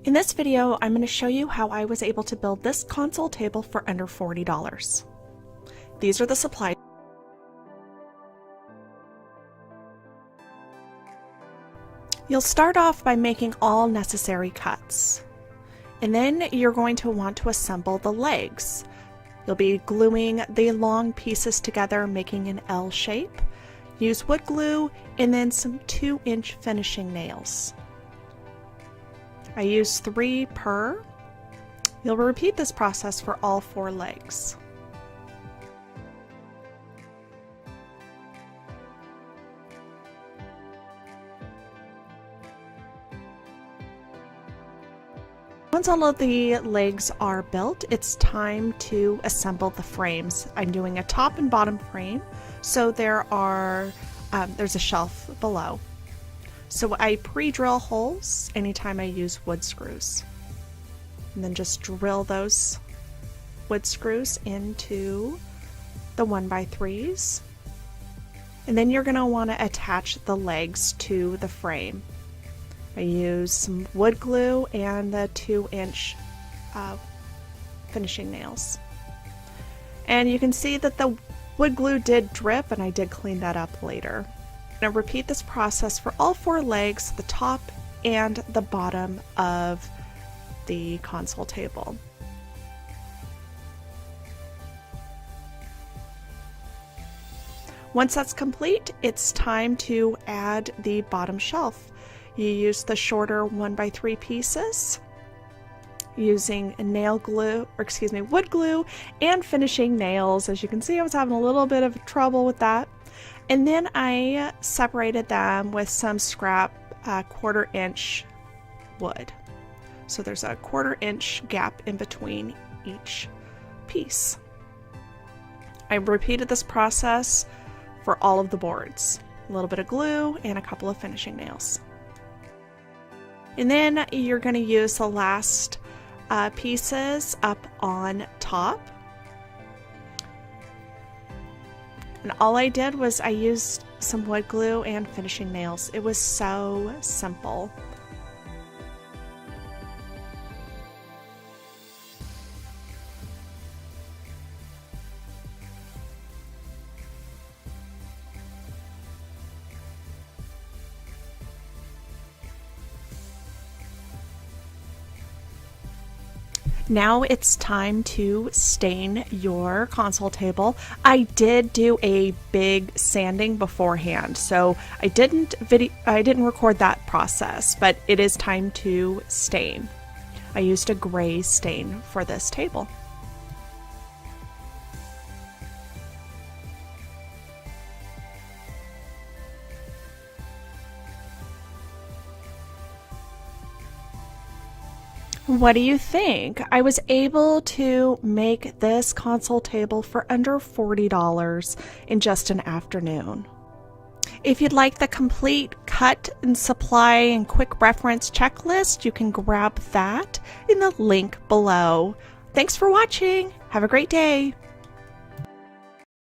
In this video, I'm going to show you how I was able to build this console table for under $40. These are the supplies. You'll start off by making all necessary cuts, and then you're going to want to assemble the legs. You'll be gluing the long pieces together, making an L shape. Use wood glue and then some 2-inch finishing nails. I use 3 per. You'll repeat this process for all 4 legs. Once all of the legs are built, it's time to assemble the frames. I'm doing a top and bottom frame, so there's a shelf below. So I pre-drill holes anytime I use wood screws. And then just drill those wood screws into the 1x3s. And then you're going to want to attach the legs to the frame. I use some wood glue and the 2-inch finishing nails. And you can see that the wood glue did drip, and I did clean that up later. I'm going to repeat this process for all 4 legs, the top and the bottom of the console table. Once that's complete, it's time to add the bottom shelf. You use the shorter 1x3 pieces using wood glue and finishing nails. As you can see, I was having a little bit of trouble with that. And then I separated them with some scrap 1/4-inch wood. So there's a 1/4-inch gap in between each piece. I repeated this process for all of the boards. A little bit of glue and a couple of finishing nails. And then you're going to use the last pieces up on top. And all I did was I used some wood glue and finishing nails. It was so simple. Now it's time to stain your console table. I did do a big sanding beforehand, so I didn't record that process, but it is time to stain. I used a gray stain for this table. What do you think? I was able to make this console table for under $40 in just an afternoon. If you'd like the complete cut and supply and quick reference checklist, you can grab that in the link below. Thanks for watching. Have a great day.